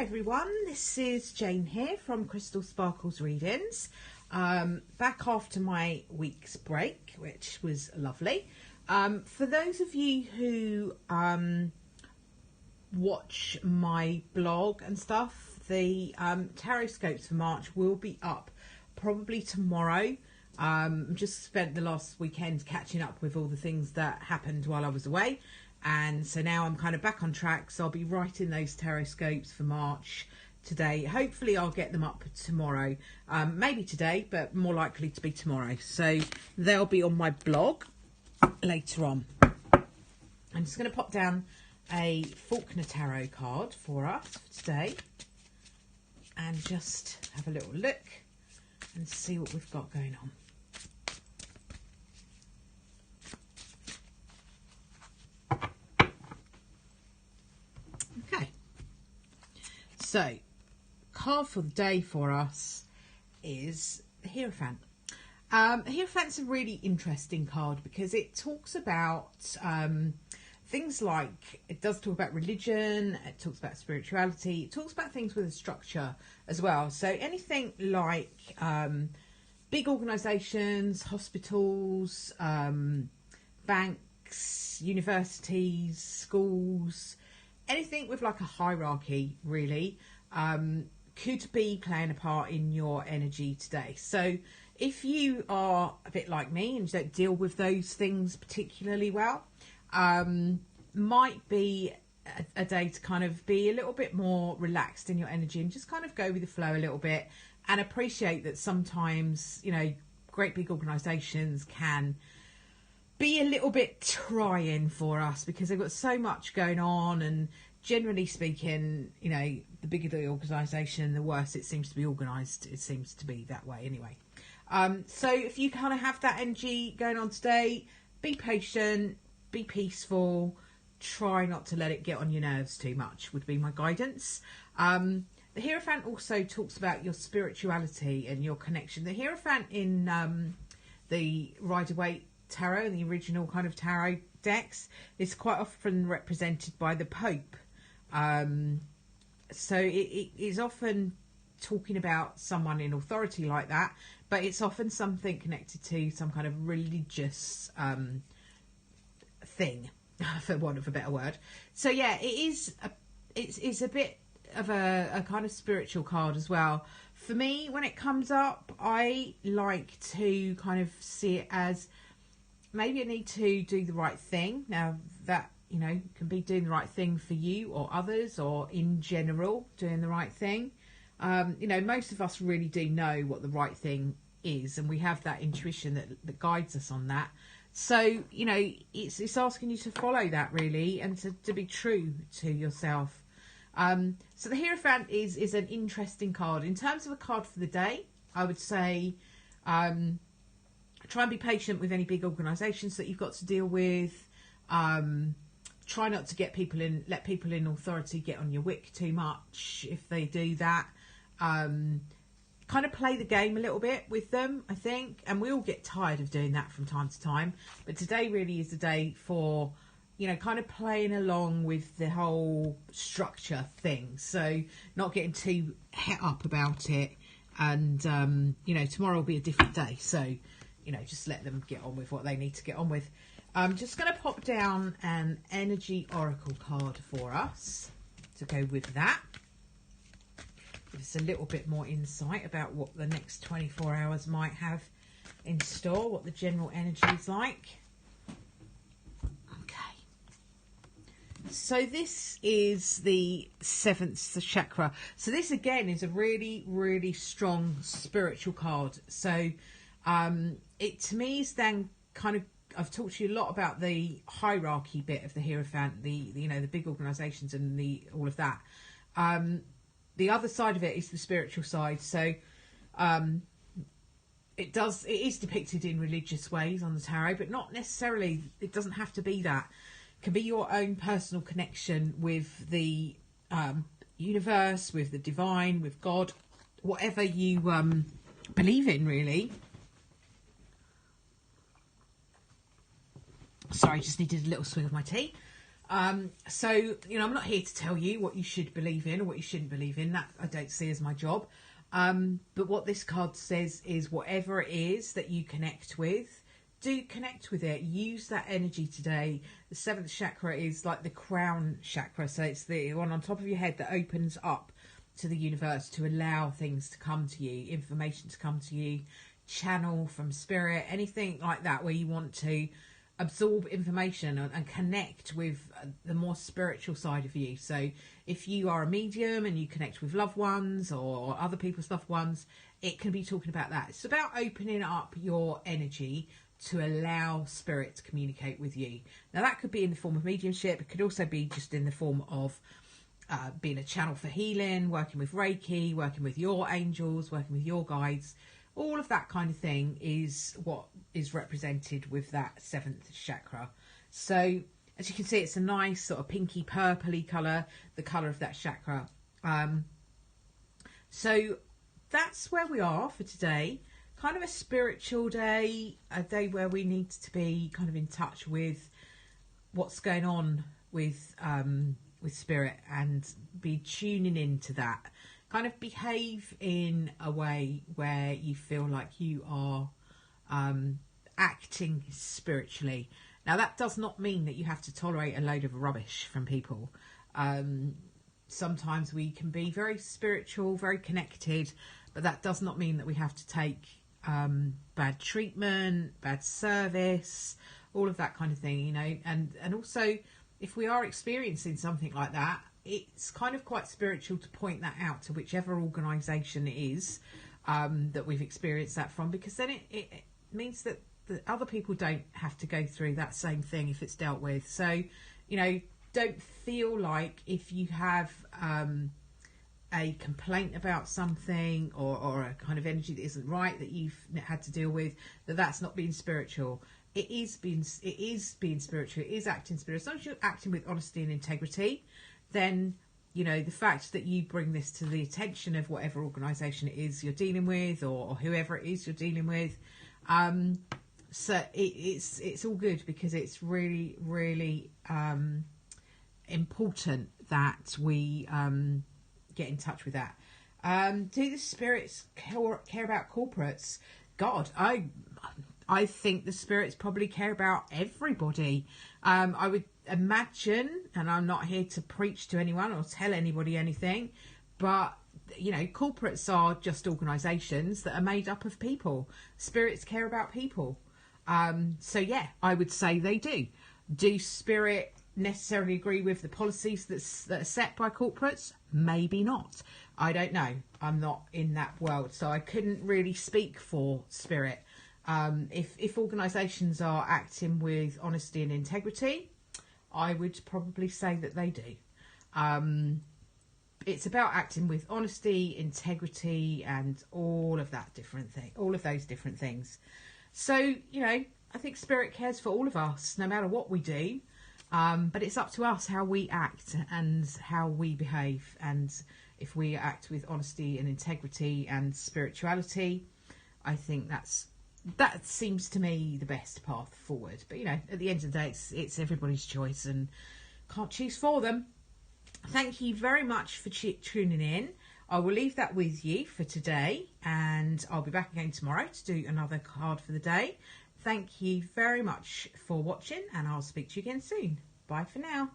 Hi everyone, this is Jane here from Crystal Sparkles Readings. Back after my week's break, which was lovely. For those of you who watch my blog and stuff, the tarot scopes for March will be up probably tomorrow. Just spent the last weekend catching up with all the things that happened while I was away. And so now I'm kind of back on track. So I'll be writing those tarot scopes for March today. Hopefully I'll get them up tomorrow. Maybe today, but more likely to be tomorrow. So they'll be on my blog later on. I'm just going to pop down a Faulkner Tarot card for us for today. And just have a little look and see what we've got going on. So, card for the day for us is the Hierophant. The Hierophant's a really interesting card because it talks about things like, it does talk about religion, it talks about spirituality, it talks about things with a structure as well. So anything like big organisations, hospitals, banks, universities, schools, anything with like a hierarchy really could be playing a part in your energy today. So if you are a bit like me and you don't deal with those things particularly well, might be a day to kind of be a little bit more relaxed in your energy and just kind of go with the flow a little bit and appreciate that sometimes, you know, great big organisations can be a little bit trying for us because they've got so much going on, and generally speaking, you know, the bigger the organisation, the worse it seems to be organised. It seems to be that way anyway. So if you kind of have that energy going on today, be patient, be peaceful, try not to let it get on your nerves too much would be my guidance. The Hierophant also talks about your spirituality and your connection. The Hierophant in the Rider-Waite Tarot and the original kind of tarot decks is quite often represented by the Pope. So it is often talking about someone in authority like that, but it's often something connected to some kind of religious thing, for want of a better word. So yeah, it's a bit of a kind of spiritual card as well. For me, when it comes up, I like to kind of see it as maybe I need to do the right thing. Now that, you know, can be doing the right thing for you or others, or in general doing the right thing. You know, most of us really do know what the right thing is, and we have that intuition that guides us on that. So, you know, it's asking you to follow that really, and to be true to yourself. So the Hierophant is an interesting card. In terms of a card for the day, I would say try and be patient with any big organisations that you've got to deal with. Try not to let people in authority get on your wick too much if they do that. Kind of play the game a little bit with them, I think. And we all get tired of doing that from time to time. But today really is the day for, you know, kind of playing along with the whole structure thing. So not getting too het up about it. And, you know, tomorrow will be a different day. So, you know, just let them get on with what they need to get on with. I'm just going to pop down an Energy Oracle card for us to go with that. Give us a little bit more insight about what the next 24 hours might have in store, what the general energy is like. Okay. So this is the 7th chakra. So this again is a really, really strong spiritual card. So it to me is then kind of, I've talked to you a lot about the hierarchy bit of the Hierophant, the you know, the big organisations and all of that. The other side of it is the spiritual side. So it is depicted in religious ways on the tarot, but not necessarily, it doesn't have to be that. It can be your own personal connection with the universe, with the divine, with God, whatever you believe in really. Sorry, just needed a little swig of my tea. So, you know, I'm not here to tell you what you should believe in or what you shouldn't believe in. That I don't see as my job. But what this card says is whatever it is that you connect with, do connect with it. Use that energy today. The seventh chakra is like the crown chakra. So it's the one on top of your head that opens up to the universe to allow things to come to you, information to come to you, channel from spirit, anything like that where you want to absorb information and connect with the more spiritual side of you. So if you are a medium and you connect with loved ones or other people's loved ones, it can be talking about that. It's about opening up your energy to allow spirit to communicate with you. Now that could be in the form of mediumship. It could also be just in the form of being a channel for healing, working with Reiki, working with your angels, working with your guides. All of that kind of thing is what is represented with that seventh chakra. So as you can see, it's a nice sort of pinky purpley colour, the colour of that chakra. So that's where we are for today. Kind of a spiritual day, a day where we need to be kind of in touch with what's going on with spirit and be tuning into that. Kind of behave in a way where you feel like you are acting spiritually. Now, that does not mean that you have to tolerate a load of rubbish from people. Sometimes we can be very spiritual, very connected, but that does not mean that we have to take bad treatment, bad service, all of that kind of thing, you know. And also, if we are experiencing something like that, it's kind of quite spiritual to point that out to whichever organisation it is that we've experienced that from, because then it means that the other people don't have to go through that same thing if it's dealt with. So, you know, don't feel like if you have a complaint about something or a kind of energy that isn't right that you've had to deal with, that's not being spiritual. It is being spiritual. It is acting spiritual. As long as you're acting with honesty and integrity, then, you know, the fact that you bring this to the attention of whatever organisation it is you're dealing with or whoever it is you're dealing with, so it's all good, because it's really, really important that we get in touch with that. Do the spirits care about corporates? God, I think the spirits probably care about everybody. I would imagine, and I'm not here to preach to anyone or tell anybody anything, but, you know, corporates are just organisations that are made up of people. Spirits care about people. So, yeah, I would say they do. Do spirit necessarily agree with the policies that are set by corporates? Maybe not. I don't know. I'm not in that world, so I couldn't really speak for spirit. If organisations are acting with honesty and integrity, I would probably say that they do. It's about acting with honesty, integrity, and all of those different things. So, you know, I think spirit cares for all of us, no matter what we do. But it's up to us how we act and how we behave. And if we act with honesty and integrity and spirituality, I think that seems to me the best path forward. But, you know, at the end of the day, it's everybody's choice and can't choose for them. Thank you very much for tuning in. I will leave that with you for today, and I'll be back again tomorrow to do another card for the day. Thank you very much for watching, and I'll speak to you again soon. Bye for now.